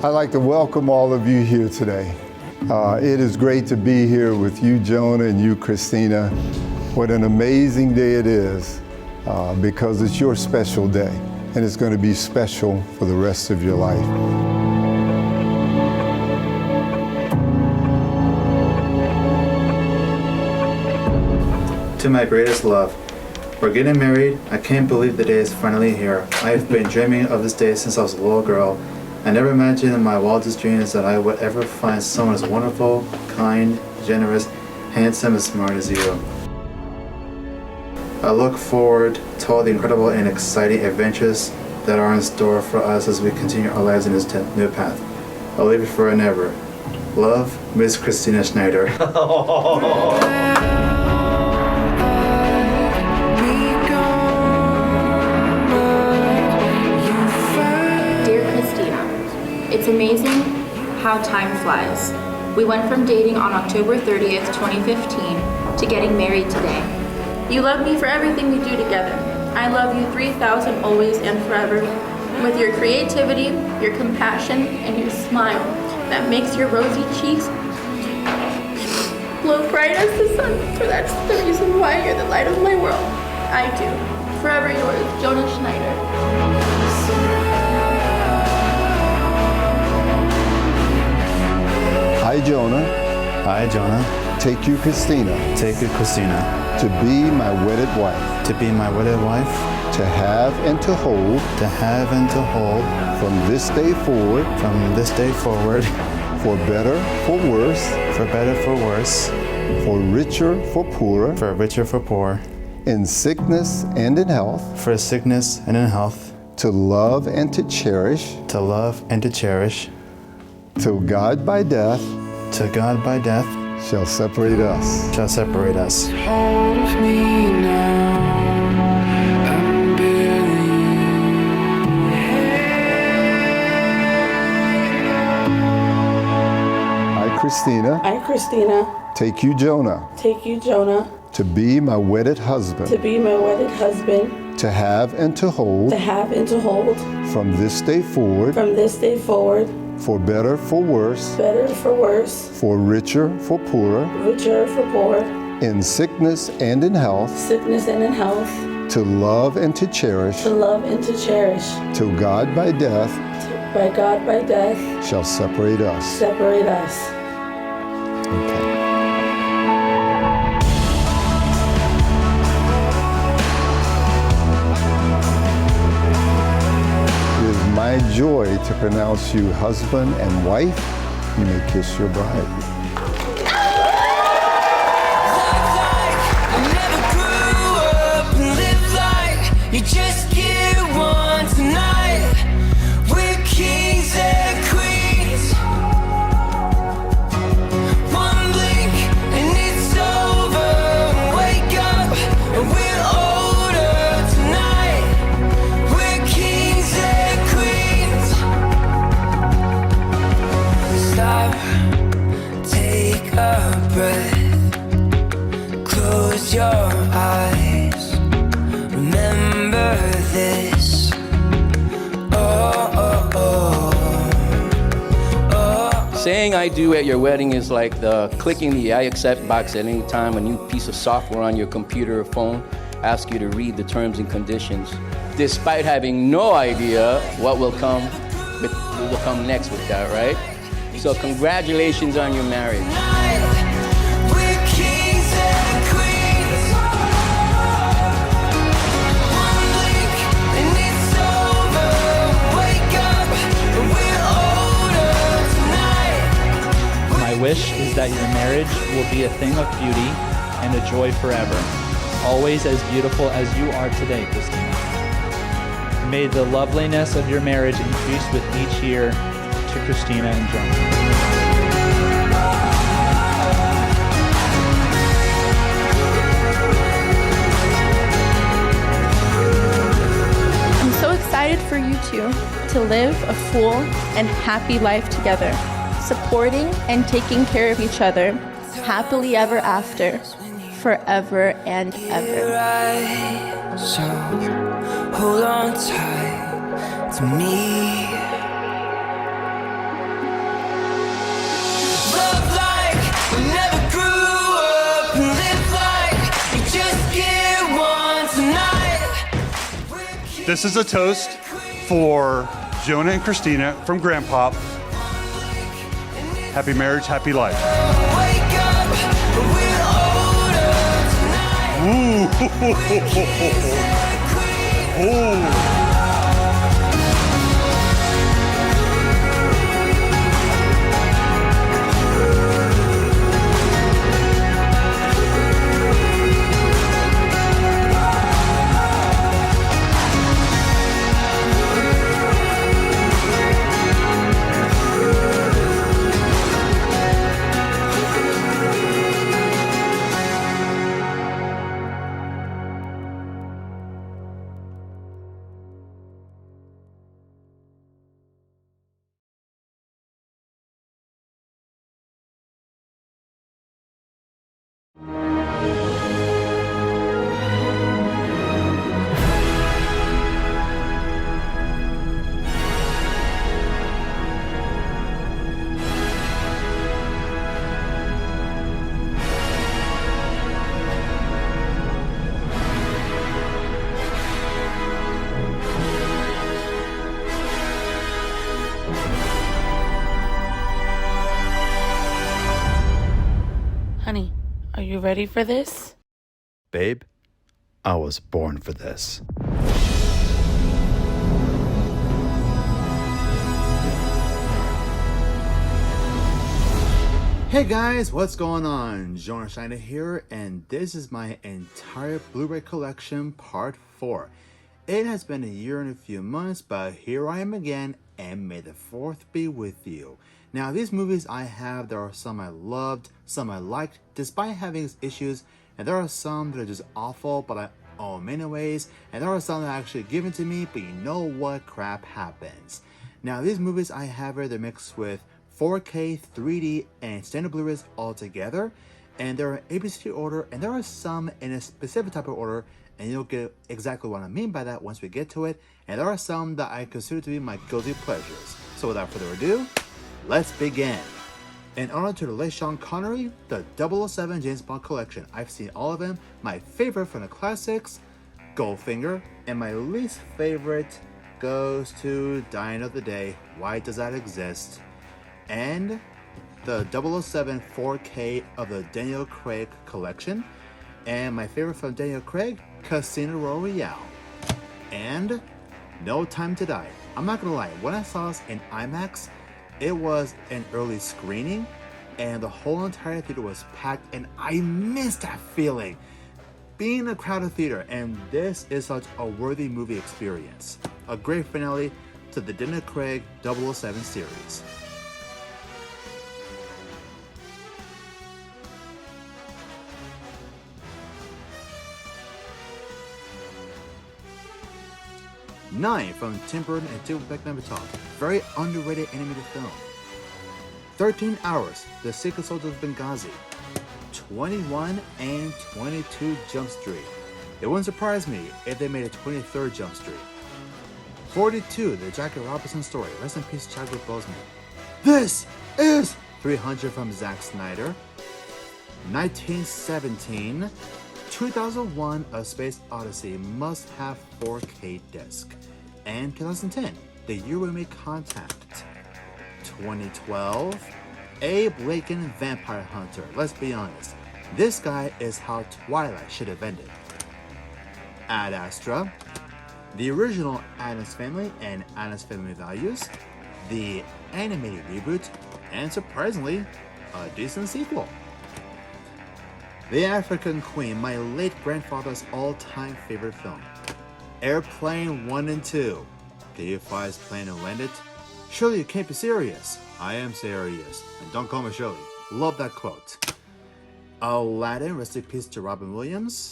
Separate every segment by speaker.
Speaker 1: I'd like to welcome all of you here today. It is great to be here with you, Jonah, and you, Christina. What an amazing day it is, because it's your special day, and it's going to be special for the rest of your life.
Speaker 2: To my greatest love, we're getting married. I can't believe the day is finally here. I have been dreaming of this day since I was a little girl. I never imagined in my wildest dreams that I would ever find someone as wonderful, kind, generous, handsome, and smart as you. I look forward to all the incredible and exciting adventures that are in store for us as we continue our lives in this new path. I'll live it forever and ever. Love, Miss Christina Schneider.
Speaker 3: It's amazing how time flies. We went from dating on October 30th, 2015 to getting married today. You love me for everything we do together. I love you 3,000 always and forever. With your creativity, your compassion, and your smile that makes your rosy cheeks glow bright as the sun. For that's the reason why you're the light of my world. I do. Forever yours, Jonah Schneider.
Speaker 1: I, Jonah.
Speaker 2: I, Jonah.
Speaker 1: Take you, Christina.
Speaker 2: Take you, Christina.
Speaker 1: To be my wedded wife.
Speaker 2: To be my wedded wife.
Speaker 1: To have and to hold.
Speaker 2: To have and to hold.
Speaker 1: From this day forward.
Speaker 2: From this day forward.
Speaker 1: For better, for worse.
Speaker 2: For better, for worse.
Speaker 1: For richer, for poorer.
Speaker 2: For richer, for poor.
Speaker 1: In sickness and in health.
Speaker 2: For sickness and in health.
Speaker 1: To love and to cherish.
Speaker 2: To love and to cherish.
Speaker 1: Till God by death.
Speaker 2: Till God by death.
Speaker 1: Shall separate us.
Speaker 2: Shall separate us.
Speaker 4: Hold of me now. I'm
Speaker 1: I, Christina.
Speaker 5: I, Christina.
Speaker 1: Take you, Jonah.
Speaker 5: Take you, Jonah.
Speaker 1: To be my wedded husband.
Speaker 5: To be my wedded husband.
Speaker 1: To have and to hold.
Speaker 5: To have and to hold.
Speaker 1: From this day forward.
Speaker 5: From this day forward.
Speaker 1: For better, for worse.
Speaker 5: Better, for worse.
Speaker 1: For richer, for poorer.
Speaker 5: Richer, for poor.
Speaker 1: In sickness and in health.
Speaker 5: Sickness and in health.
Speaker 1: To love and to cherish.
Speaker 5: To love and to cherish.
Speaker 1: Till God by death.
Speaker 5: By God by death.
Speaker 1: Shall separate us.
Speaker 5: Separate us.
Speaker 1: Okay. It is my joy to pronounce you husband and wife. You may kiss your bride.
Speaker 4: You just get one tonight. We're kings and queens. One blink and it's over. Wake up and we're older tonight. We're kings and queens. Stop, take a breath. Close your eyes. Remember this.
Speaker 6: Saying I do at your wedding is like the clicking the I accept box at any time a new piece of software on your computer or phone asks you to read the terms and conditions, despite having no idea what will come next with that, right? So congratulations on your marriage.
Speaker 7: My wish is that your marriage will be a thing of beauty and a joy forever, always as beautiful as you are today, Christina. May the loveliness of your marriage increase with each year. To Christina and Jonah.
Speaker 3: I'm so excited for you two to live a full and happy life together, supporting and taking care of each other, happily ever after, forever and ever.
Speaker 4: So hold on tight to me.
Speaker 8: This is a toast for Jonah and Christina from Grandpop. Happy marriage, happy life. Ooh. Ooh.
Speaker 5: Honey, are you ready for this?
Speaker 2: Babe, I was born for this. Hey guys, what's going on? Jonah Schneider here, and this is my entire Blu-ray collection, part 4. It has been a year and a few months, but here I am again, and may the 4th be with you. Now, these movies I have, there are some I loved, some I liked, despite having its issues, and there are some that are just awful, but I own them anyways, and there are some that are actually given to me, but you know what crap happens. Now, these movies I have here, they're mixed with 4K, 3D, and standard Blu-rays all together, and they're in ABCD order, and there are some in a specific type of order, and you'll get exactly what I mean by that once we get to it, and there are some that I consider to be my guilty pleasures. So without further ado, let's begin. In honor to the late Sean Connery, the 007 James Bond collection. I've seen all of them. My favorite from the classics, Goldfinger, and my least favorite goes to Die Another Day. Why does that exist? And the 007 4K of the Daniel Craig collection. And my favorite from Daniel Craig, Casino Royale. And No Time to Die. I'm not gonna lie, when I saw this in IMAX, it was an early screening, and the whole entire theater was packed, and I missed that feeling. Being in a crowded theater, and this is such a worthy movie experience. A great finale to the Daniel Craig 007 series. Nine from Tim Burton and Tim Beck-Nevertov. Very underrated animated film. 13 Hours, The Secret Soldiers of Benghazi. 21 and 22 Jump Street. It wouldn't surprise me if they made a 23rd Jump Street. 42, The Jackie Robinson Story. Rest in peace, Chadwick Boseman. This is 300 from Zack Snyder. 1917, 2001, A Space Odyssey must have 4K disc. And 2010, the year we made contact. 2012, Abe Lincoln Vampire Hunter. Let's be honest, this guy is how Twilight should have ended. Ad Astra, the original Addams Family and Addams Family Values, the animated reboot, and surprisingly, a decent sequel. The African Queen, my late grandfather's all-time favorite film. Airplane 1 and 2. Can you fly this plane and land it? Surely you can't be serious. I am serious. And don't call me Shirley. Love that quote. Aladdin, rest in peace to Robin Williams.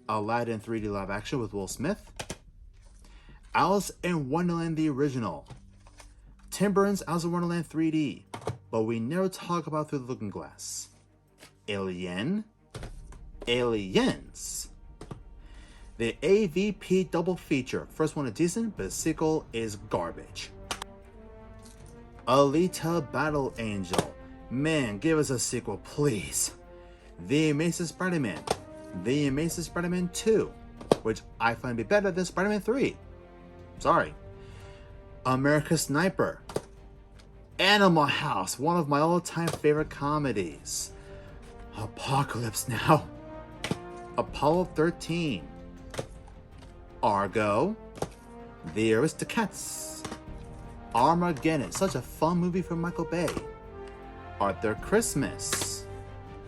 Speaker 2: Aladdin 3D live action with Will Smith. Alice in Wonderland the original. Tim Burton's Alice in Wonderland 3D. But we never talk about Through the Looking Glass. Alien. Aliens. The AVP double feature. First one is decent, but the sequel is garbage. Alita Battle Angel. Man, give us a sequel, please. The Amazing Spider-Man. The Amazing Spider-Man 2, which I find to be better than Spider-Man 3. Sorry. American Sniper. Animal House, one of my all-time favorite comedies. Apocalypse Now. Apollo 13. Argo. The Aristocats. Armageddon, such a fun movie from Michael Bay. Arthur Christmas.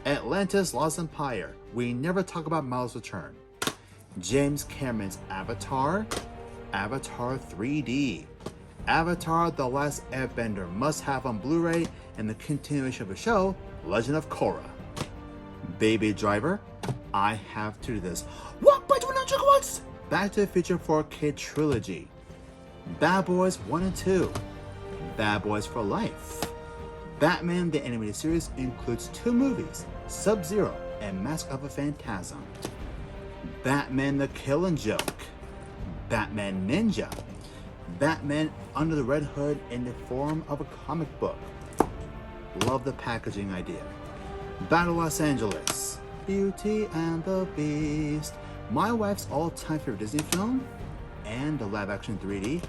Speaker 2: Atlantis Lost Empire. We never talk about Miles Return. James Cameron's Avatar. Avatar 3D. Avatar The Last Airbender must have on Blu-ray and the continuation of the show, Legend of Korra. Baby Driver. I have to do this. Walk by 100 once! Back to the Future 4K Trilogy. Bad Boys 1 and 2. Bad Boys for Life. Batman the Animated Series includes 2 movies, Sub-Zero and Mask of a Phantasm. Batman the Killing Joke. Batman Ninja. Batman Under the Red Hood in the form of a comic book. Love the packaging idea. Battle Los Angeles. Beauty and the Beast. My wife's all-time favorite Disney film. And the live-action 3D.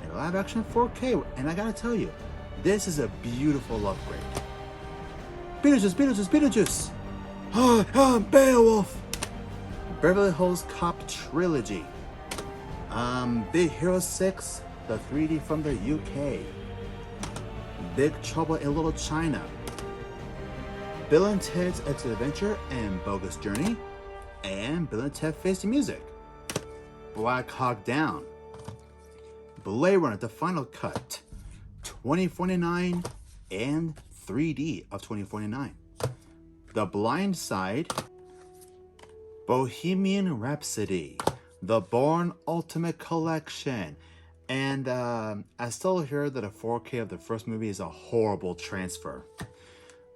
Speaker 2: And the live-action 4K. And I gotta tell you, this is a beautiful upgrade. Beetlejuice, Beetlejuice, Beetlejuice! Beowulf! Beverly Hills Cop Trilogy. Big Hero 6, the 3D from the UK. Big Trouble in Little China. Bill and Ted's Exit Adventure and Bogus Journey. And Bill and Ted Face the Music. Black Hawk Down. Blade Runner, the Final Cut. 2049 and 3D of 2049. The Blind Side. Bohemian Rhapsody. The Bourne Ultimate Collection. And I still hear that a 4K of the first movie is a horrible transfer.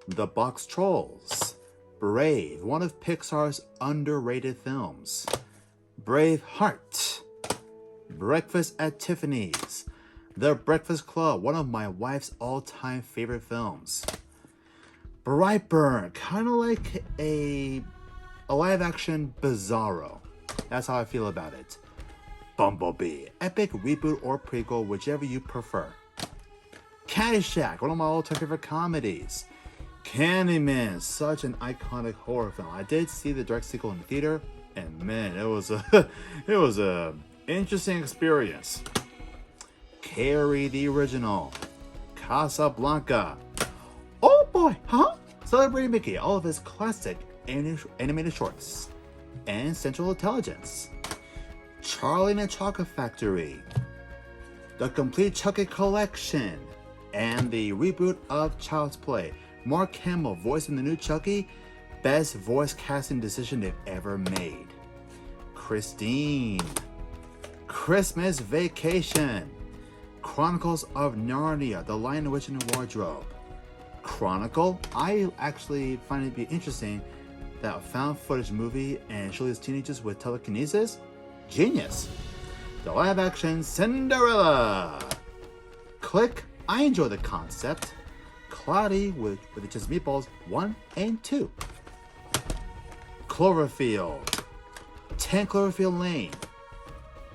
Speaker 2: The Box Trolls. Brave, one of Pixar's underrated films. Braveheart. Breakfast at Tiffany's. The Breakfast Club, one of my wife's all-time favorite films. Brightburn, kind of like a live-action Bizarro. That's how I feel about it. Bumblebee, epic reboot or prequel, whichever you prefer. Caddyshack, one of my all-time favorite comedies. Candyman, such an iconic horror film. I did see the direct sequel in the theater, and man, it was a interesting experience. Carrie the Original. Casablanca. Oh boy, huh? Celebrating Mickey, all of his classic animated shorts. And Central Intelligence. Charlie and the Chocolate Factory. The Complete Chucky Collection. And the reboot of Child's Play. Mark Hamill voicing the new Chucky. Best voice casting decision they've ever made. Christine. Christmas Vacation. Chronicles of Narnia, The Lion, the Witch, and the Wardrobe. Chronicle, I actually find it to be interesting that a found footage movie and show these teenagers with telekinesis. Genius. The live action Cinderella. Click, I enjoy the concept. Cloudy with the Just Meatballs 1 and 2. Cloverfield. 10 Cloverfield Lane.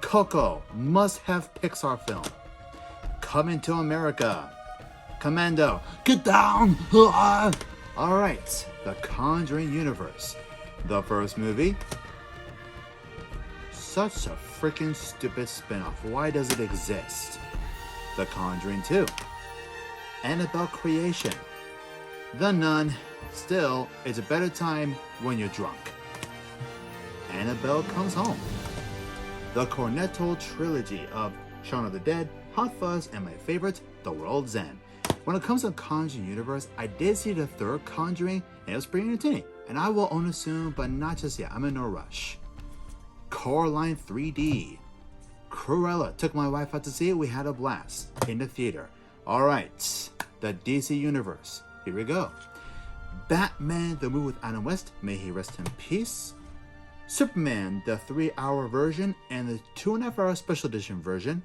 Speaker 2: Coco, must have Pixar film. Coming to America. Commando, get down! Alright, The Conjuring Universe. The first movie. Such a freaking stupid spin-off. Why does it exist? The Conjuring 2. Annabelle Creation. The Nun. Still, it's a better time when you're drunk. Annabelle Comes Home. The Cornetto Trilogy of Shaun of the Dead, Hot Fuzz, and my favorite, The World's End. When it comes to Conjuring Universe, I did see the third Conjuring, and it was pretty entertaining. And I will own it soon, but not just yet. I'm in no rush. Coraline 3D. Cruella. Took my wife out to see it. We had a blast in the theater. Alright, the DC Universe. Here we go. Batman, the movie with Adam West. May he rest in peace. Superman, the 3-hour version, and the 2.5-hour special edition version.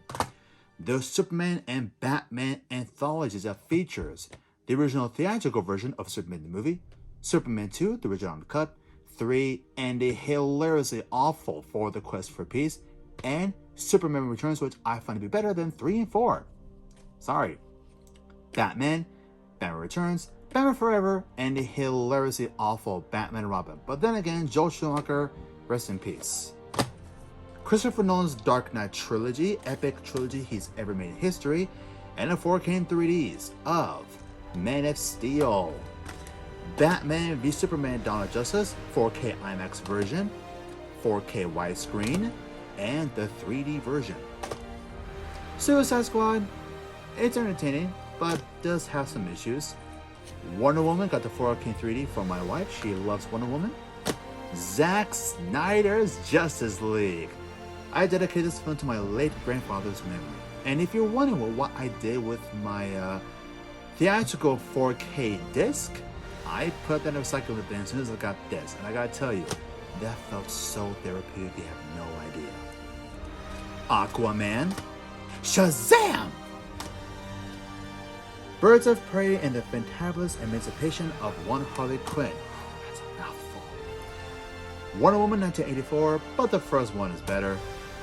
Speaker 2: The Superman and Batman anthologies that features the original theatrical version of Superman the movie, Superman 2, the original uncut, 3, and the hilariously awful For the Quest for Peace, and Superman Returns, which I find to be better than 3 and 4. Sorry. Batman, Batman Returns, Batman Forever, and the hilariously awful Batman and Robin. But then again, Joel Schumacher, rest in peace. Christopher Nolan's Dark Knight trilogy, epic trilogy he's ever made in history, and the 4K and 3Ds of Man of Steel, Batman v Superman Dawn of Justice, 4K IMAX version, 4K widescreen, and the 3D version. Suicide Squad, it's entertaining, but does have some issues. Wonder Woman got the 4K and 3D from my wife, she loves Wonder Woman. Zack Snyder's Justice League. I dedicate this film to my late grandfather's memory. And if you're wondering what I did with my theatrical 4K disc, I put that in the recycling bin as soon as I got this. And I gotta tell you, that felt so therapeutic, you have no idea. Aquaman, Shazam! Birds of Prey and the Fantabulous Emancipation of One Harley Quinn. That's a mouthful. Wonder Woman 1984, but the first one is better.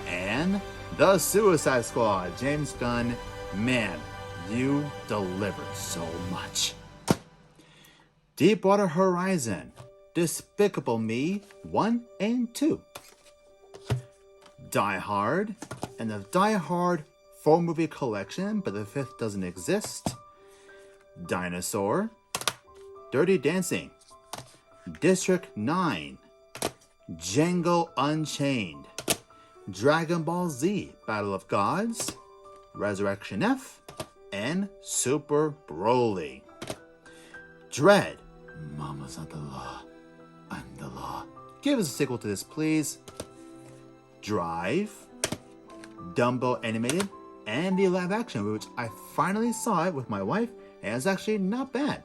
Speaker 2: And The Suicide Squad, James Gunn. Man, you delivered so much. Deepwater Horizon, Despicable Me 1 and 2. Die Hard, and the Die Hard 4-movie collection, but the 5th doesn't exist. Dinosaur, Dirty Dancing, District 9, Django Unchained, Dragon Ball Z Battle of Gods, Resurrection F, and Super Broly. Dread, Mama's not the law, I'm the law. Give us a sequel to this, please. Drive, Dumbo Animated, and the live action, which I finally saw it with my wife, and it's actually not bad.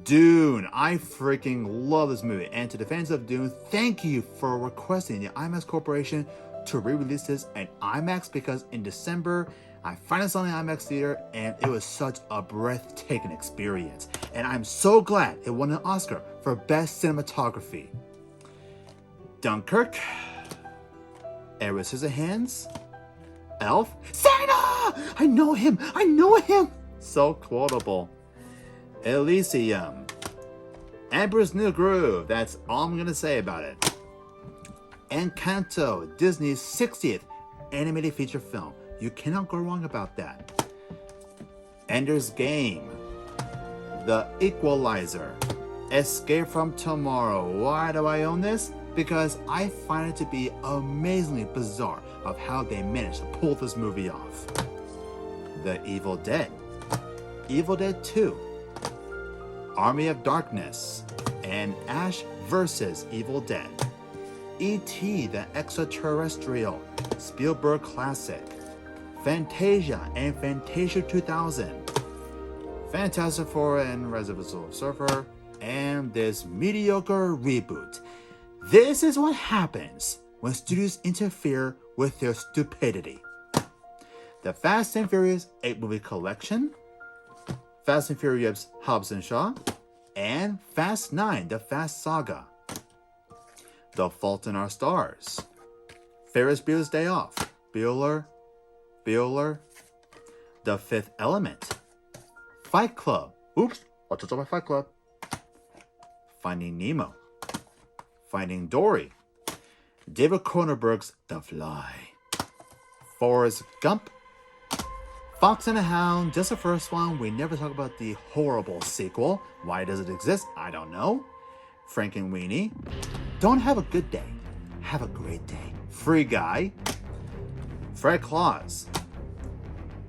Speaker 2: Dune, I freaking love this movie, and to the fans of Dune, thank you for requesting the IMAX Corporation to re-release this in IMAX, because in December, I finally saw it in the IMAX theater, and it was such a breathtaking experience. And I'm so glad it won an Oscar for Best Cinematography. Dunkirk, Edward Scissorhands, Elf, Santa! I know him! So quotable. Elysium, Emperor's New Groove, that's all I'm gonna say about it. Encanto, Disney's 60th animated feature film. You cannot go wrong about that. Ender's Game, The Equalizer, Escape from Tomorrow. Why do I own this? Because I find it to be amazingly bizarre of how they managed to pull this movie off. The Evil Dead, Evil Dead 2, Army of Darkness, and Ash vs. Evil Dead. E.T. the Extraterrestrial, Spielberg classic. Fantasia and Fantasia 2000. Fantastic Four and Reservoir Surfer, and this mediocre reboot. This is what happens when studios interfere with their stupidity. The Fast and Furious 8-movie collection, Fast and Furious Hobbs and Shaw, and Fast 9, The Fast Saga. The Fault in Our Stars, Ferris Bueller's Day Off, Bueller, The Fifth Element, Fight Club, oops, I'll touch on my Fight Club, Finding Nemo, Finding Dory, David Cronenberg's The Fly, Forrest Gump, Fox and the Hound, just the first one. We never talk about the horrible sequel. Why does it exist? I don't know. Frankenweenie. Don't have a good day. Have a great day. Free Guy. Fred Claus.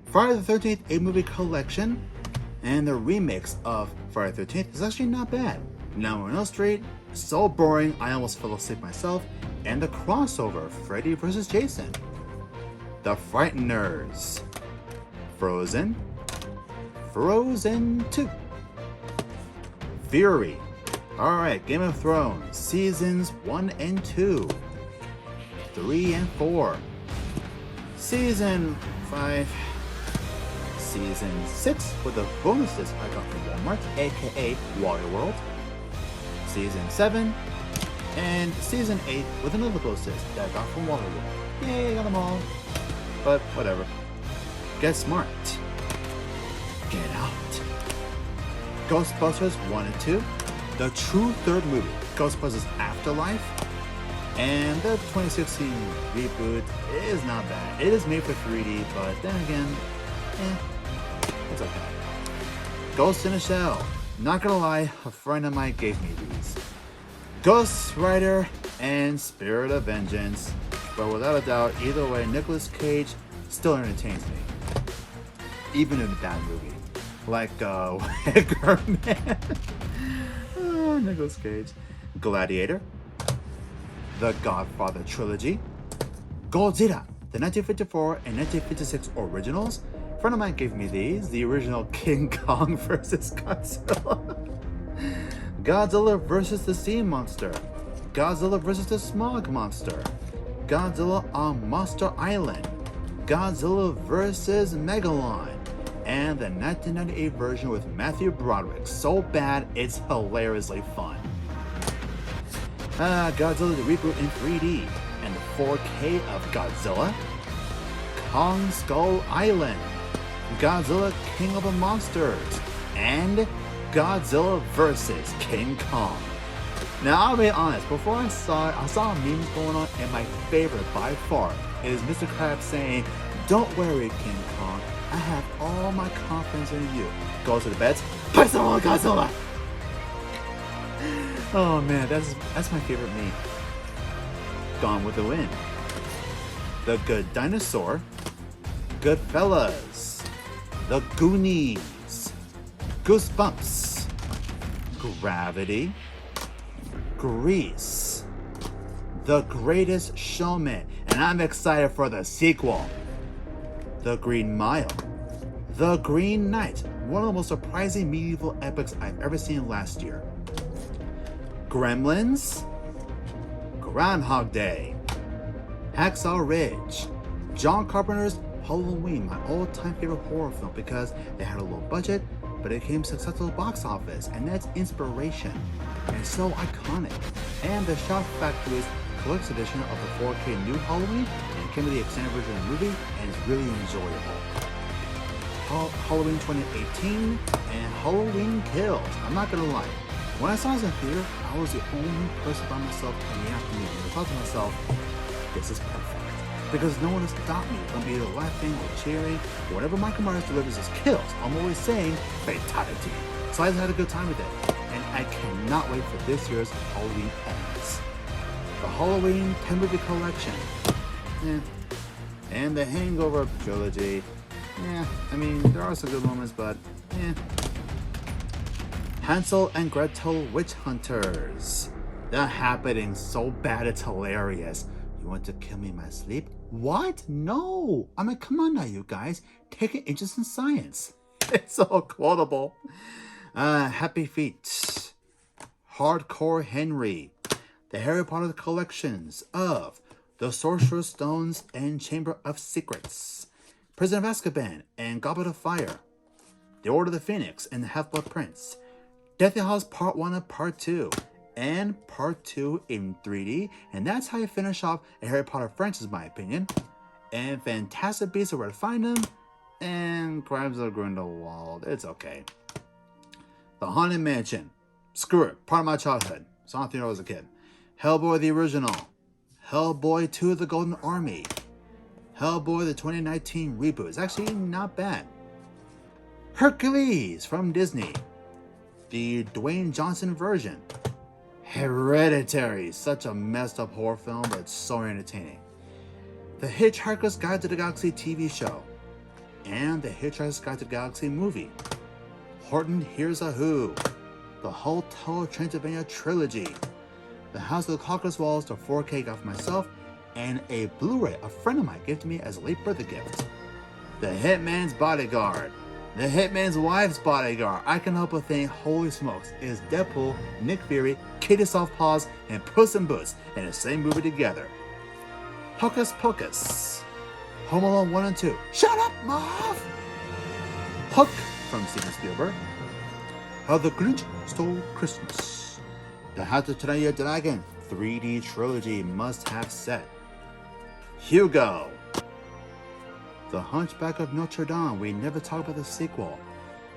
Speaker 2: Friday the 13th 8-movie collection. And the remix of Friday the 13th is actually not bad. Now on Elm Street, so boring I almost fell asleep myself. And the crossover, Freddy vs. Jason. The Frighteners. Frozen, Frozen 2, Fury. Alright, Game of Thrones, Seasons 1 and 2, 3 and 4, Season 5, Season 6 with the bonuses I got from Walmart, aka Water World, Season 7, and Season 8 with another closest that I got from Waterworld. Yay, I got them all. But whatever. Get smart. Get out. Ghostbusters 1 and 2, the true third movie, Ghostbusters Afterlife, and the 2016 reboot is not bad. It is made for 3D, but then again, it's okay. Ghost in a Shell. Not gonna lie, a friend of mine gave me these. Ghost Rider and Spirit of Vengeance, but without a doubt, either way, Nicolas Cage still entertains me, even in a bad movie. Like, Wicker Man. Oh, Nicolas Cage. Gladiator. The Godfather Trilogy. Godzilla, the 1954 and 1956 originals. A friend of mine gave me these. The original King Kong versus Godzilla. Godzilla versus the Sea Monster. Godzilla versus the Smog Monster. Godzilla on Monster Island. Godzilla versus Megalon. And the 1998 version with Matthew Broderick. So bad, it's hilariously fun. Godzilla the reboot in 3D. And the 4K of Godzilla. Kong Skull Island. Godzilla King of the Monsters. And Godzilla vs. King Kong. Now, I'll be honest, before I saw memes going on, and my favorite by far is Mr. Krabs saying, "Don't worry, King Kong. I have all my confidence in you." Goes to the beds. Piss on Godzilla! Oh man, that's my favorite meme. Gone with the Wind. The Good Dinosaur. Goodfellas. The Goonies. Goosebumps. Gravity. Grease. The Greatest Showman. And I'm excited for the sequel. The Green Mile. The Green Knight, one of the most surprising medieval epics I've ever seen last year. Gremlins. Groundhog Day. Hacksaw Ridge. John Carpenter's Halloween, my all-time favorite horror film because it had a low budget, but it came successful at the box office, and that's inspiration, and so iconic. And the Shock Factory's collector's edition of the 4K new Halloween, and came with the extended version of the movie, and it's really enjoyable. Halloween 2018 and Halloween Kills. I'm not gonna lie, when I saw this in theater, I was the only person by myself in the afternoon. And I thought to myself, this is perfect. Because no one has stopped me from either laughing or cheering. Whenever Michael Myers delivers his kills, I'm always saying fatality. So I just had a good time with it. And I cannot wait for this year's Halloween Ends. The Halloween 10-movie collection. And the Hangover trilogy. I mean, there are some good moments, but Hansel and Gretel Witch Hunters. The Happening, so bad it's hilarious. You want to kill me in my sleep? What? No! I mean, come on now, you guys. Take an interest in science. It's so quotable. Happy Feet. Hardcore Henry. The Harry Potter collections of The Sorcerer's Stones and Chamber of Secrets. Prison of Azkaban and Goblet of Fire. The Order of the Phoenix and the Half-Blood Prince. Deathly Hallows Part 1 and Part 2. And Part 2 in 3D. And that's how you finish off a Harry Potter franchise, in my opinion. And Fantastic Beasts of Where to Find Them. And Crimes of Grindelwald. It's okay. The Haunted Mansion. Screw it. Part of my childhood. Saw it when I was a kid. Hellboy the Original. Hellboy 2 The Golden Army. Hellboy the 2019 reboot. It's actually not bad. Hercules from Disney. The Dwayne Johnson version. Hereditary. Such a messed up horror film, but it's so entertaining. The Hitchhiker's Guide to the Galaxy TV show. And the Hitchhiker's Guide to the Galaxy movie. Horton Hears a Who. The Hotel Transylvania trilogy. The House of the Caucasus Walls, the 4K got for myself, and a Blu-ray a friend of mine gave to me as a late birthday gift. The Hitman's Bodyguard. The Hitman's Wife's Bodyguard. I can help but think, holy smokes, is Deadpool, Nick Fury, Katie Softpaws, and Puss in Boots in the same movie together. Hocus Pocus. Home Alone 1 and 2. Shut up, Mom! Hook from Steven Spielberg. How the Grinch Stole Christmas. The How to Train Your Dragon 3D trilogy must-have set. Hugo. The Hunchback of Notre Dame, we never talked about the sequel.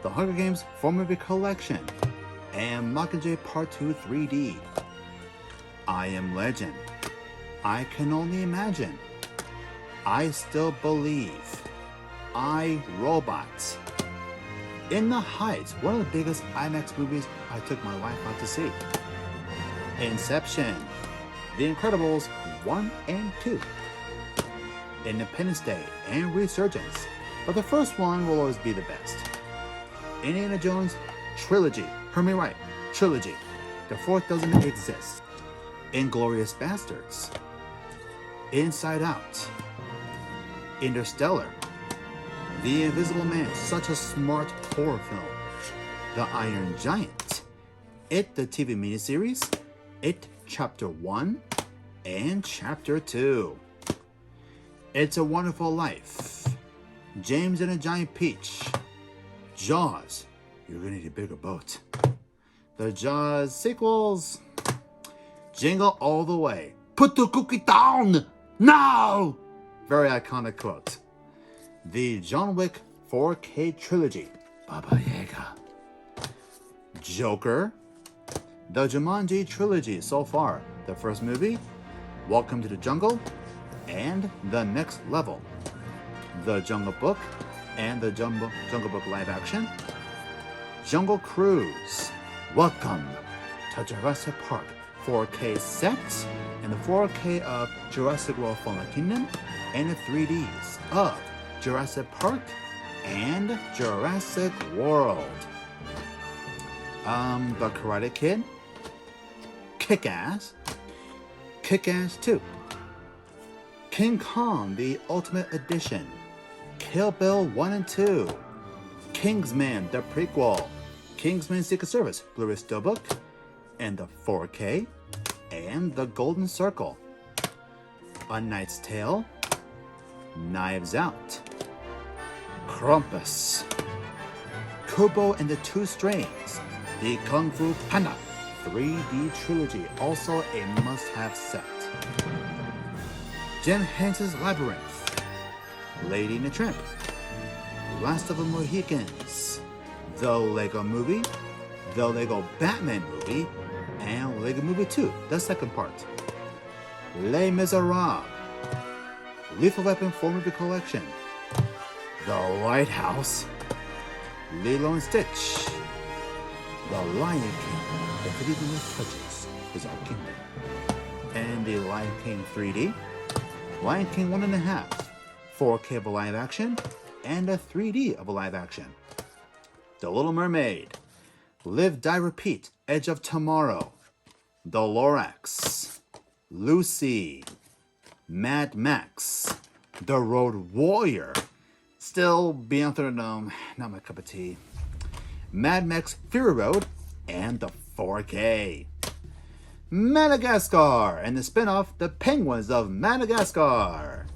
Speaker 2: The Hunger Games 4-movie collection. And Mockingjay Part 2 3D. I Am Legend. I Can Only Imagine. I Still Believe. I, Robot. In the Heights, one of the biggest IMAX movies I took my wife out to see. Inception. The Incredibles 1 and 2. Independence Day and Resurgence, but the first one will always be the best. Indiana Jones Trilogy. Hear me right, trilogy. The fourth doesn't exist. Inglourious Bastards. Inside Out. Interstellar. The Invisible Man, such a smart horror film. The Iron Giant. It, the TV miniseries. It, Chapter 1 and Chapter 2. It's a Wonderful Life. James and a Giant Peach. Jaws. You're gonna need a bigger boat. The Jaws sequels. Jingle All the Way. Put the cookie down! Now! Very iconic quote. The John Wick 4K trilogy. Baba Yaga. Joker. The Jumanji trilogy so far. The first movie, Welcome to the Jungle, and The Next Level. The Jungle Book and the Jungle Book live action. Jungle Cruise. Welcome to Jurassic Park 4K set and the 4K of Jurassic World Fallen Kingdom and the 3Ds of Jurassic Park and Jurassic World. The Karate Kid. Kick-Ass. Kick-Ass 2. King Kong, the Ultimate Edition. Kill Bill 1 and 2. Kingsman, the prequel. Kingsman Secret Service, Blu-ray Steelbook, and the 4K, and the Golden Circle. A Knight's Tale. Knives Out. Krampus. Kubo and the Two Strings. The Kung Fu Panda 3D trilogy, also a must-have set. Jim Henson's Labyrinth. Lady and the Tramp. Last of the Mohicans. The Lego Movie. The Lego Batman Movie. And Lego Movie 2, the second part. Les Miserables. Lethal Weapon 4-movie collection. The Lighthouse. Lilo and Stitch. The Lion King. The Freedom of Touches is our kingdom. And the Lion King 3D. Lion King 1.5. 4K of a live action. And a 3D of a live action. The Little Mermaid. Live, Die, Repeat. Edge of Tomorrow. The Lorax. Lucy. Mad Max. The Road Warrior. Still Beyond Thunderdome, not my cup of tea. Mad Max Fury Road and the 4K. Madagascar and the spin-off The Penguins of Madagascar.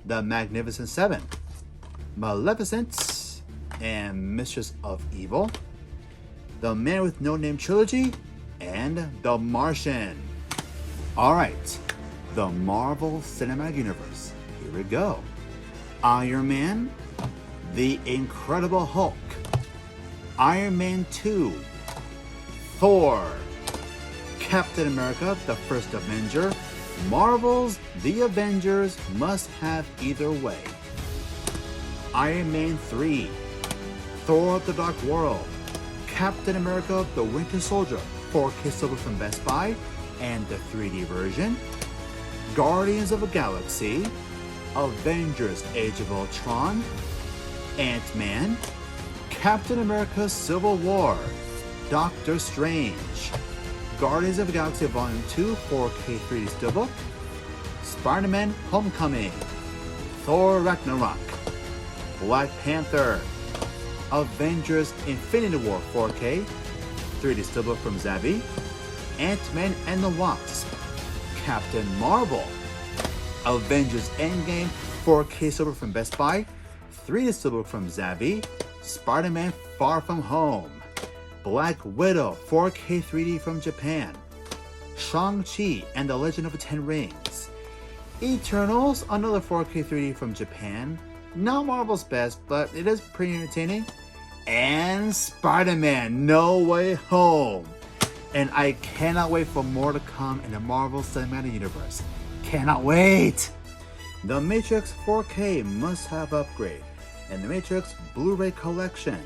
Speaker 2: The Magnificent Seven. Maleficent and Mistress of Evil. The Man with No Name trilogy and The Martian. Alright, the Marvel Cinematic Universe. Here we go. Iron Man, The Incredible Hulk, Iron Man 2, Thor, Captain America, The First Avenger, Marvel's The Avengers must have either way. Iron Man 3, Thor The Dark World, Captain America The Winter Soldier, 4K Silver from Best Buy, and the 3D version, Guardians of the Galaxy, Avengers Age of Ultron, Ant-Man, Captain America Civil War, Doctor Strange, Guardians of the Galaxy Volume 2 4K 3D Steelbook, Spider-Man Homecoming, Thor Ragnarok, Black Panther, Avengers Infinity War 4K 3D Steelbook from Zavi, Ant-Man and the Wasp, Captain Marvel, Avengers Endgame 4K Silver from Best Buy, 3D Steelbook from Zavi, Spider-Man Far From Home, Black Widow 4K 3D from Japan, Shang-Chi and the Legend of the Ten Rings. Eternals, another 4K 3D from Japan. Not Marvel's best, but it is pretty entertaining. And Spider-Man No Way Home. And I cannot wait for more to come in the Marvel Cinematic Universe. Cannot wait! The Matrix 4K must-have upgrade, and the Matrix Blu-ray collection,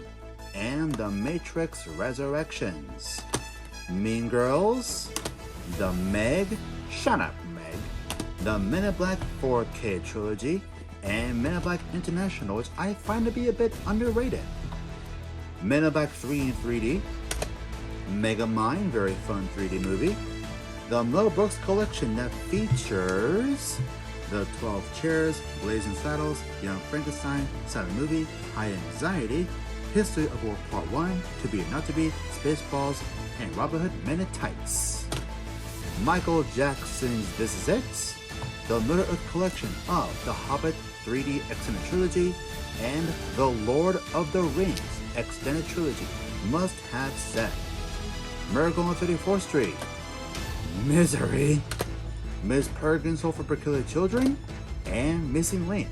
Speaker 2: and the Matrix Resurrections. Mean Girls, the Meg, shut up Meg, the Men in Black 4K trilogy, and Men in Black International, which I find to be a bit underrated. Men in Black 3 in 3D, Megamind, very fun 3D movie. The Mel Brooks collection that features The 12 Chairs, Blazing Saddles, Young Frankenstein, Silent Movie, High Anxiety, History of War Part 1, To Be or Not to Be, Spaceballs, and Robin Hood Men in Tights. Michael Jackson's This Is It, the Middle Earth collection of The Hobbit 3D Extended Trilogy, and The Lord of the Rings Extended Trilogy must have set. Miracle on 34th Street, Misery, Miss Peregrine's Home for Peculiar Children, and Missing Link.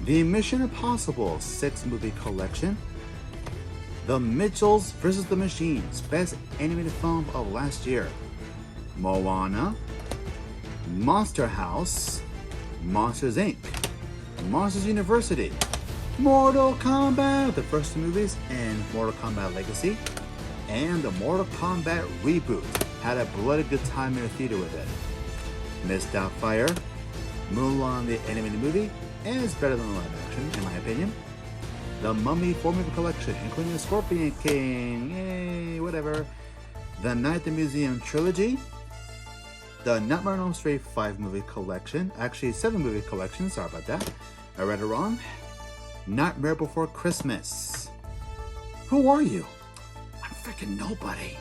Speaker 2: The Mission Impossible 6 movie collection, The Mitchells vs. the Machines, best animated film of last year, Moana, Monster House, Monsters Inc., Monsters University, Mortal Kombat, the first two movies, and Mortal Kombat Legacy, and the Mortal Kombat reboot. Had a bloody good time in the theater with it. Miss Doubtfire, Mulan the animated movie, and it's better than live action in my opinion. The Mummy 4 movie collection, including the Scorpion King, yay, whatever. The Night at the Museum trilogy, the Nightmare on Elm Street 5 movie collection, actually 7 movie collection, sorry about that, I read it wrong. Nightmare Before Christmas. Who are you? I'm freaking nobody.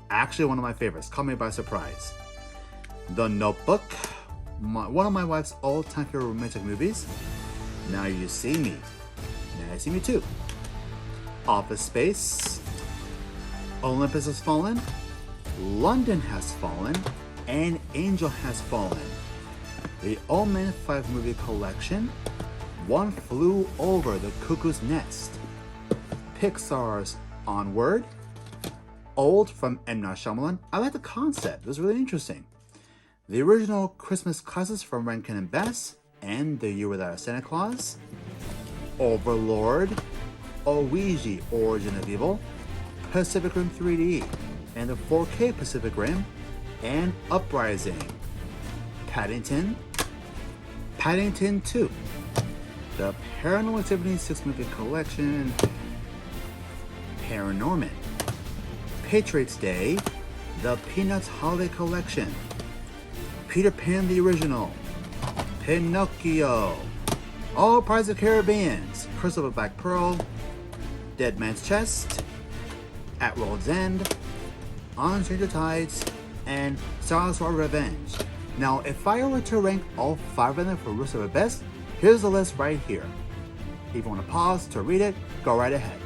Speaker 2: Actually one of my favorites, Caught Me by Surprise. The Notebook, one of my wife's all-time favorite romantic movies. Now You See Me. Now You See Me Too. Office Space. Olympus Has Fallen. London Has Fallen. And Angel Has Fallen. The Old Man 5 movie collection. One Flew Over the Cuckoo's Nest. Pixar's Onward. Old from M. Night Shyamalan. I like the concept. It was really interesting. The original Christmas Classics from Rankin and Bass, and The Year Without a Santa Claus. Overlord. Ouija, Origin of Evil. Pacific Rim 3D, and the 4K Pacific Rim, and Uprising. Paddington. Paddington 2. The Paranormal Activity 6 movie collection. Paranorman. Patriots Day, the Peanuts Holiday Collection, Peter Pan the Original, Pinocchio, All Pirates of the Caribbean, Curse of a Black Pearl, Dead Man's Chest, At World's End, On Stranger Tides, and Star Wars Revenge. Now, if I were to rank all 5 of them for worst of the best, here's the list right here. If you want to pause to read it, go right ahead.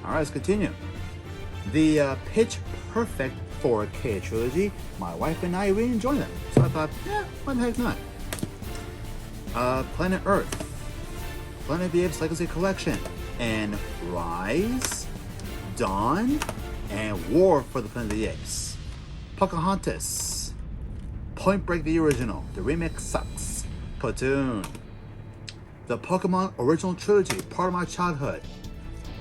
Speaker 2: Alright, let's continue. The Pitch Perfect 4K trilogy, my wife and I really enjoy them. So I thought, yeah, why the heck not? Planet Earth, Planet of the Apes Legacy Collection, and Rise, Dawn, and War for the Planet of the Apes. Pocahontas, Point Break the Original, the remix sucks. Platoon, the Pokemon Original Trilogy, part of my childhood.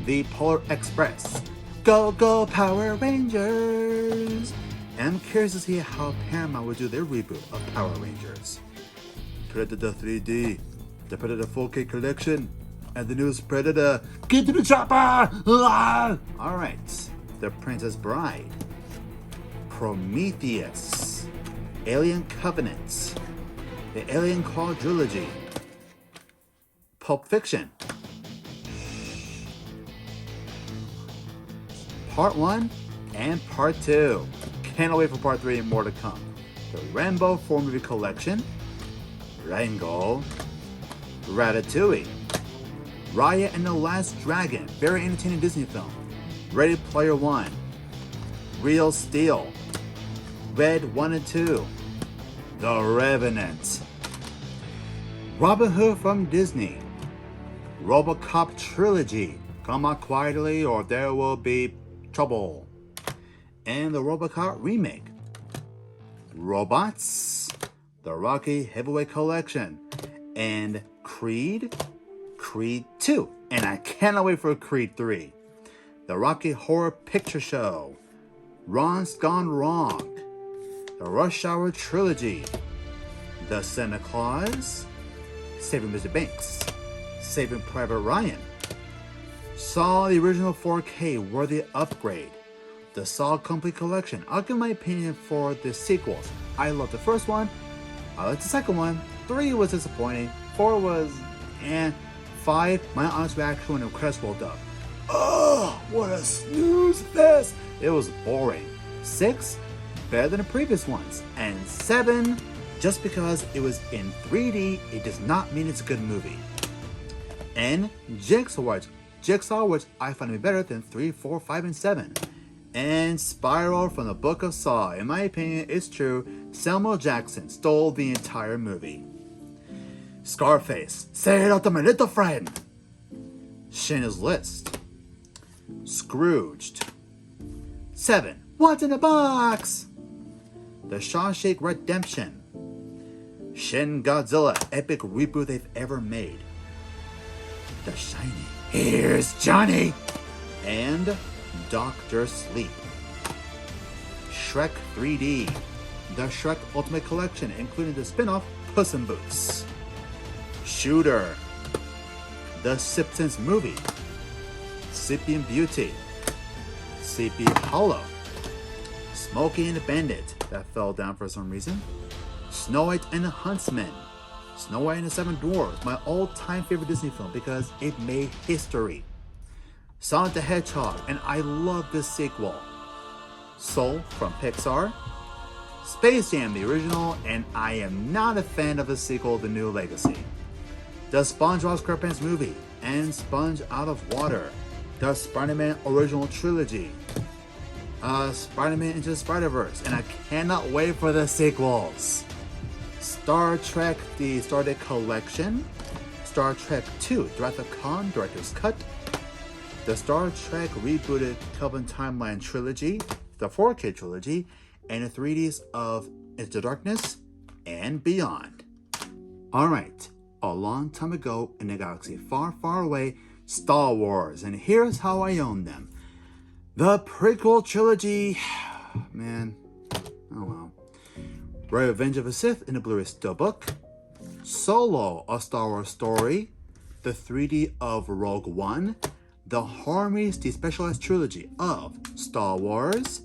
Speaker 2: The Polar Express, Go Go Power Rangers! And I'm curious to see how Paramount would do their reboot of Power Rangers. Predator 3D, the Predator 4K collection, and the newest Predator, Get to the Chopper! Ah! Alright, The Princess Bride, Prometheus, Alien Covenant, the Alien Quadrilogy, Pulp Fiction, Part 1 and Part 2. Can't wait for Part 3 and more to come. The Rambo 4 movie collection, Rango, Ratatouille, Raya and the Last Dragon, very entertaining Disney film, Ready Player One, Real Steel, Red 1 and 2, The Revenant, Robin Hood from Disney, RoboCop Trilogy, Come Out Quietly or There Will Be Trouble, and the RoboCop remake, Robots, the Rocky Heavyweight Collection, and Creed 2, and I cannot wait for Creed 3, the Rocky Horror Picture Show, Ron's Gone Wrong, the Rush Hour Trilogy, The Santa Claus, Saving Mr. Banks, Saving Private Ryan, Saw the original 4K worthy upgrade, the Saw Complete Collection. I'll give my opinion for the sequels. I love the first one, I liked the second one, 3 was disappointing, 4 was eh, 5, my honest reaction when the credits rolled up. Oh, what a snooze fest! It was boring. 6, better than the previous ones. And 7, just because it was in 3D, it does not mean it's a good movie. And Jigsaw, which I find to be better than 3, 4, 5, and 7. And Spiral from the Book of Saw. In my opinion, it's true. Samuel Jackson stole the entire movie. Scarface, say it out to my little friend. Schindler's List. Scrooged. 7, What's in the Box? The Shawshank Redemption. Shin Godzilla, epic reboot they've ever made. The Shining, Here's Johnny. And Doctor Sleep. Shrek 3D. The Shrek Ultimate Collection, including the spin-off Puss in Boots. Shooter. The Simpsons movie. Sleeping Beauty. Sleepy Hollow. Smokey and the Bandit, that fell down for some reason. Snow White and the Huntsman. Snow White and the Seven Dwarfs, my all-time favorite Disney film because it made history. Sonic the Hedgehog, and I love this sequel. Soul from Pixar. Space Jam, the original, and I am not a fan of the sequel, The New Legacy. The SpongeBob SquarePants movie, and Sponge Out of Water. The Spider-Man original trilogy. Spider-Man Into the Spider-Verse, and I cannot wait for the sequels. Star Trek, the Stargate Collection. Star Trek 2, Wrath of Khan, Director's Cut. The Star Trek rebooted Kelvin Timeline Trilogy, the 4K Trilogy, and the 3Ds of Into Darkness and Beyond. Alright, a long time ago in a galaxy far, far away, Star Wars, and here's how I own them. The prequel trilogy, man, oh well. Revenge of the Sith in the Blu-ray Steelbook. Solo, a Star Wars story. The 3D of Rogue One. The Harmony's Despecialized trilogy of Star Wars.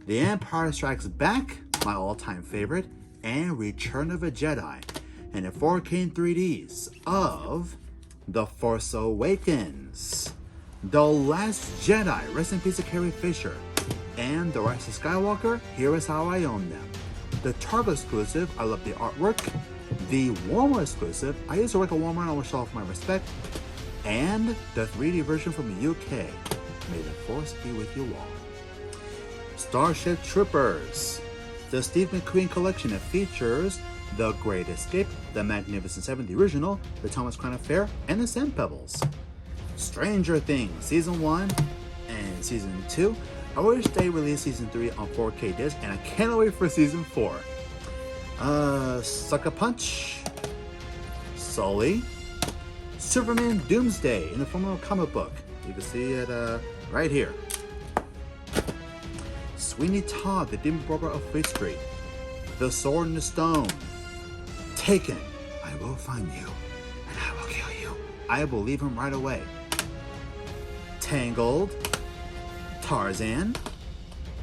Speaker 2: The Empire Strikes Back, my all-time favorite. And Return of the Jedi. And the 4K and 3Ds of The Force Awakens. The Last Jedi, rest in peace to Carrie Fisher. And The Rise of Skywalker, here is how I own them. The Target exclusive, I love the artwork. The Walmart exclusive, I used to work at Walmart and I will show off my respect. And the 3D version from the UK. May the force be with you all. Starship Troopers. The Steve McQueen collection that features The Great Escape, The Magnificent Seven, the original, The Thomas Crown Affair, and The Sand Pebbles. Stranger Things Season 1 and Season 2. I wish they released Season 3 on 4K disc, and I can't wait for Season 4. Sucker Punch. Sully. Superman Doomsday in the form of a comic book. You can see it right here. Sweeney Todd, the Demon Barber of Fleet Street. The Sword and the Stone. Taken. I will find you, and I will kill you. I will leave him right away. Tangled. Tarzan.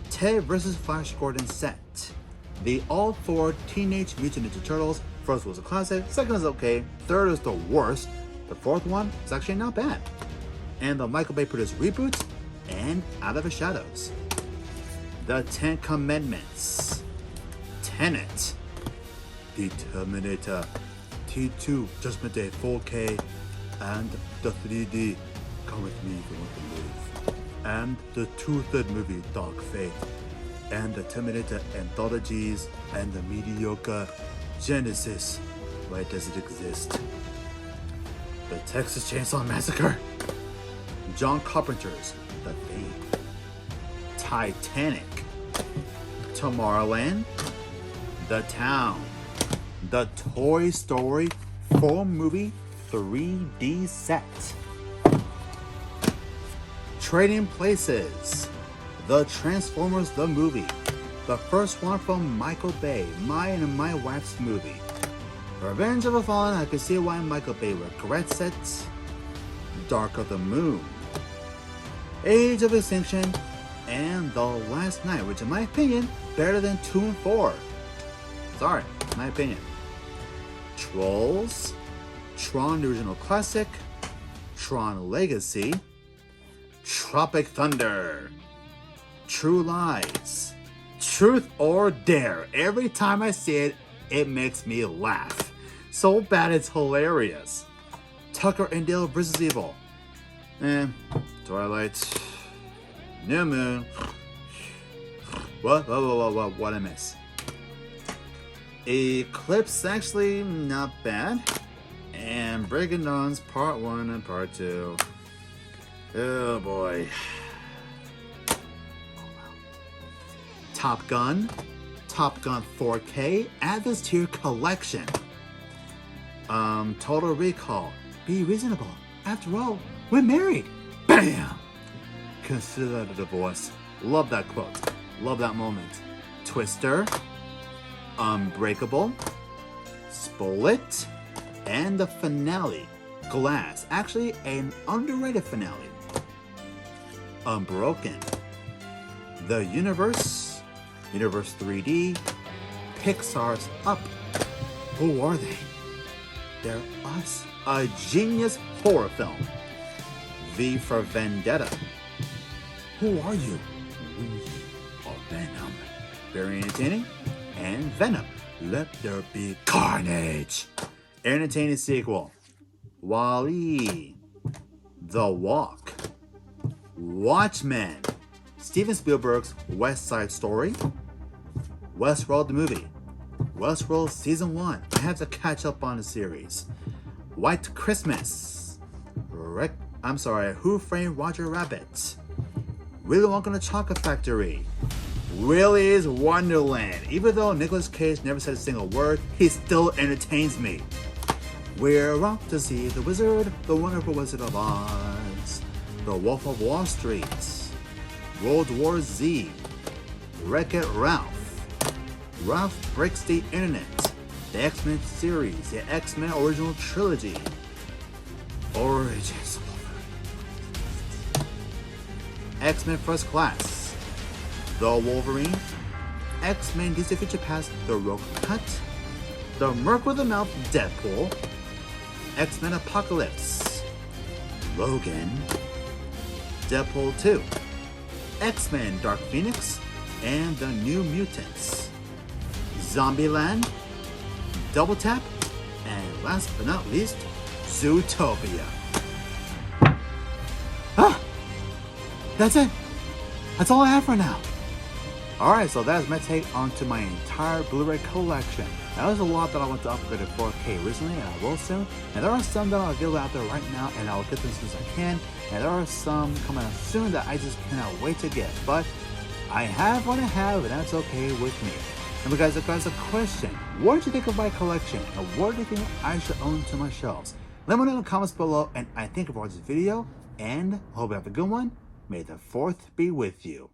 Speaker 2: Ted vs. Flash Gordon set. The All 4 Teenage Mutant Ninja Turtles. First was a classic, second is okay, third is the worst, the fourth one is actually not bad. And the Michael Bay produced reboot and Out of the Shadows. The 10 Commandments. Tenet. The Terminator. T2 Judgment Day 4K and the 3D Come With Me If You Want to Live. And the 2/3 movie Dark Fate. and the Terminator anthologies and the mediocre Genesis. Why does it exist? The Texas Chainsaw Massacre, John Carpenter's The Thing, Titanic, Tomorrowland, The Town, the Toy Story 4 movie 3D set, Trading Places, The Transformers the movie, the first one from Michael Bay, mine and my wife's movie, Revenge of the Fallen, I can see why Michael Bay regrets it, Dark of the Moon, Age of Extinction, and The Last Night, which in my opinion, better than 2 and 4. Sorry, my opinion. Trolls, Tron the Original Classic, Tron Legacy, Tropic Thunder, True Lies, Truth or Dare. Every time I see it, it makes me laugh. So bad it's hilarious. Tucker and Dale vs. Evil. Twilight. New Moon. What I miss? Eclipse, actually not bad. And Brigand Dawn's Part 1 and Part 2. Oh boy. Top Gun 4K, add this to your collection. Total Recall, be reasonable. After all, we're married. Bam! Consider that a divorce. Love that quote. Love that moment. Twister, Unbreakable, Split, and the finale, Glass. Actually, an underrated finale. Unbroken, The Universe 3D, Pixar's Up. Who are they? They're Us. A genius horror film. V for Vendetta. Who are you? We are Venom. Very entertaining. And Venom, Let There Be Carnage. Entertaining sequel. Wall-E, The Walk, Watchmen, Steven Spielberg's West Side Story, Westworld the movie, Westworld Season 1. I have to catch up on the series. White Christmas, Who Framed Roger Rabbit, Willy Wonka and the Chocolate Factory, Willy's Wonderland. Even though Nicolas Cage never said a single word, he still entertains me. We're off to see the Wizard, the Wonderful Wizard of Oz, The Wolf of Wall Street, World War Z, Wreck-It Ralph, Ralph Breaks the Internet, the X-Men series, the X-Men original trilogy, Origins of Wolverine, X-Men First Class, The Wolverine, X-Men DC Future Past, The Rogue Cut, The Merc with the Mouth, Deadpool, X-Men Apocalypse, Logan, Deadpool 2, X-Men Dark Phoenix, and The New Mutants, Zombieland, Double Tap, and last but not least, Zootopia. That's it. That's all I have for now. Alright, so that's my take onto my entire Blu-ray collection. Now, there's a lot that I want to upgrade to 4K recently, and I will soon. And there are some that I'll get out there right now, and I'll get them as soon as I can. And there are some coming out soon that I just cannot wait to get. But I have what I have, and that's okay with me. And guys, a question. What did you think of my collection? And what do you think I should own to my shelves? Let me know in the comments below, and I thank you for watching this video, and I hope you have a good one. May the 4th be with you.